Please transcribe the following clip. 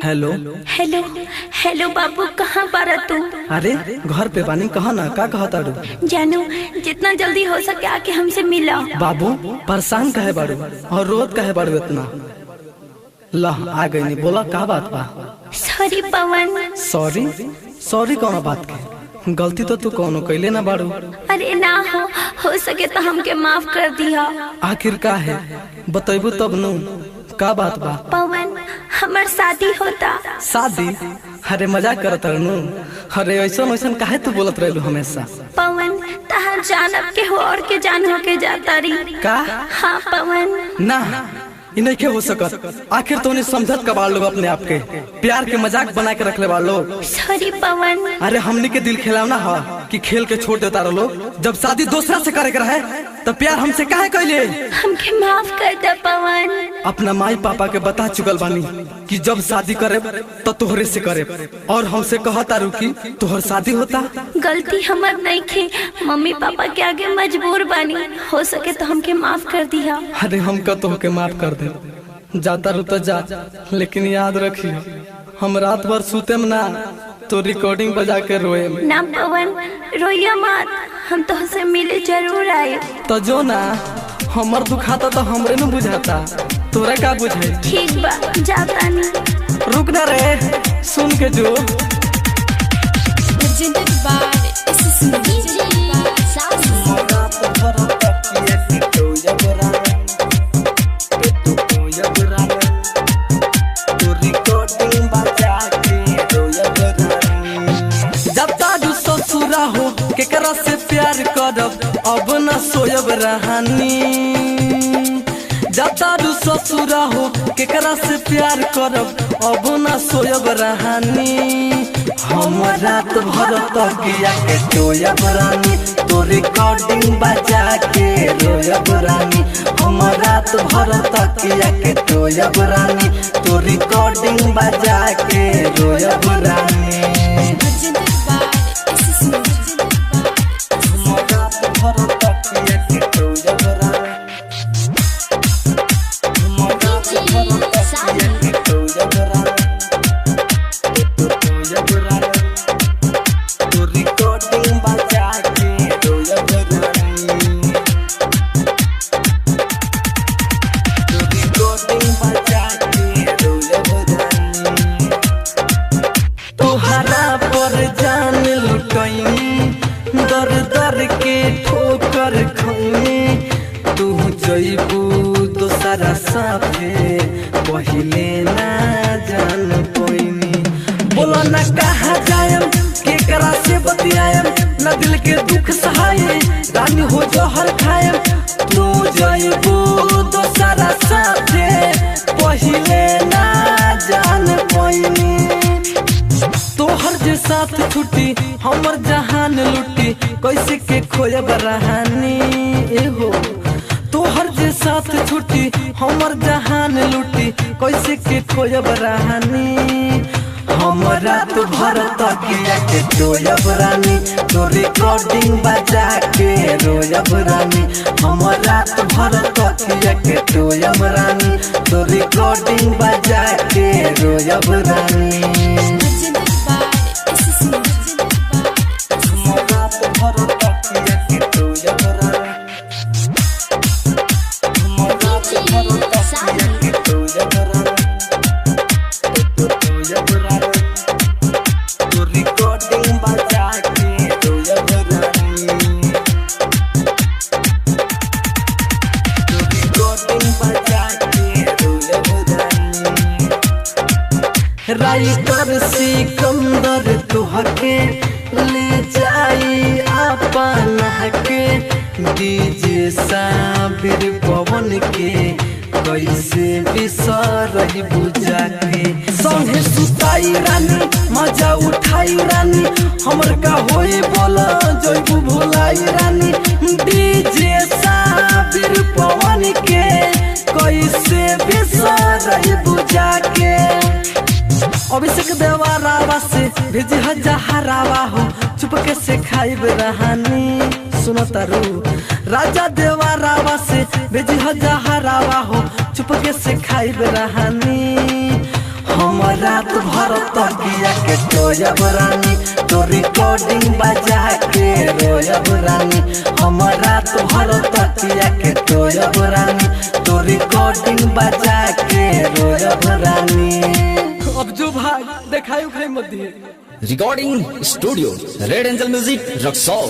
Hello hello hello बाबू, कहाँ बारा तू? अरे घर पे बानी, कहा ना का कहा तारू? जानू, जितना जल्दी हो सके आके हमसे मिला। बाबू परेशान कहे बारू और रोत कहे बारू इतना? ला आ गई नहीं, बोला का बात बा? सॉरी पवन। सॉरी सॉरी कौन बात के? गलती तो तू कौनो कैले ना बारू। अरे ना हो सके तो हमके माफ कर दिया। आखिर का है बतेबू तब नु का बात बा? पवन, हमार शादी होता। शादी? अरे मजाक करत रहनू। अरे ऐसा वैसा काहे तू बोलत रहलू हमेशा? पवन, तहार जानब के हो और के जान हो के जाता रही का? हाँ पवन। ना इ नहीं के हो सकत। आखिर तो उन्हें समझत का बार लोग अपने आप के प्यार के मजाक बना के रख ले बार लोग। सॉरी पवन। अरे हमनी के दिल खिलावना हा कि खेल के छोड़ देता रहो लोग। जब शादी दूसरा से करे रहे तो प्यार हमसे काहे कैले? हमके माफ कर दे पवन। अपना माई पापा के बता चुकल बानी कि जब शादी करे तो तोहरे से करे, और हमसे कहता रुकी तोहर शादी होता। गलती हमार नहीं थे, मम्मी पापा के आगे मजबूर बानी। हो सके तो हमके माफ कर दिया। अरे हम का तोहके माफ कर दे, जाता रू तो जा, लेकिन याद रखियो हम रात भर सूते में ना तो रिकॉर्डिंग बजा के रोए। ना पवन, रोइया मत, हम तो से मिले जरूर आए। तो जो ना हमर दुखाता तो हमरे न बुझाता, तोरा का बुझे? ठीक बा, जाता नहीं। रुक ना रे, सुन के जो हो केकरा से प्यार करब अब न सोयब रहानी। जाता रू ससुरा हो केकरा से प्यार करब अब न सोयब रहानी। हम रात भर तकिया के सोयब रानी, तो रिकॉर्डिंग बजा के रोयब रानी। हम रात भर तकिया के सोयब रानी, तो रिकॉर्डिंग बजा के रोयब रानी। दर दर के ठोकर खैनी, तू जइबू दोसरा साथे पहिले ना जान पैनी। बोला ना कहा जायम केकरा से बतियायम, ना दिल के दुख सहाये रानी हो जहर खायम। तू जइबू दोसरा साथे पहिले ना जान पैनी। तोहर जे साथ छुट्टी हमर जहान लुटी, कैसे के खोयब रहानी। एहो तोहर जे साथ छुट्टी हमर जहान लुटी, कैसे के खोयब रहानी। हम रात भर तकिया के सोयब रानी, तो रिकॉर्डिंग बजा के रोयब रानी। हम रात भर तकिया के सोयब रानी, तो रिकॉर्डिंग बजा के रोयब रानी। राइटर सिकंदर तुहके ले जाई अपन के, डीजे साबिर पवन के कैसे बिसरही बुझा के। संगे सुताई रानी, मजा उठाई रानी, हमर का होई बोला जइबू भुलाई रानी। डीजे साबिर पवन के कैसे बिसरही बुझा के। अभिषेक देवरावा से भेजी हजारावा हो, चुपके से खाइब रहानी। सुनो तारू राजा देवरावा से भेजी हजारावा हो, चुपके से खाइब रहानी। हम रात भर तकिया के टोयब रानी, तो रिकॉर्डिंग बजा के रोयब रानी। हम रात भर तकिया के टोयब रानी, तो रिकॉर्डिंग बजा के रोयब रानी। अब जो भाग देखाई उखाई मत दिए। Recording studio red angel music Raxaul.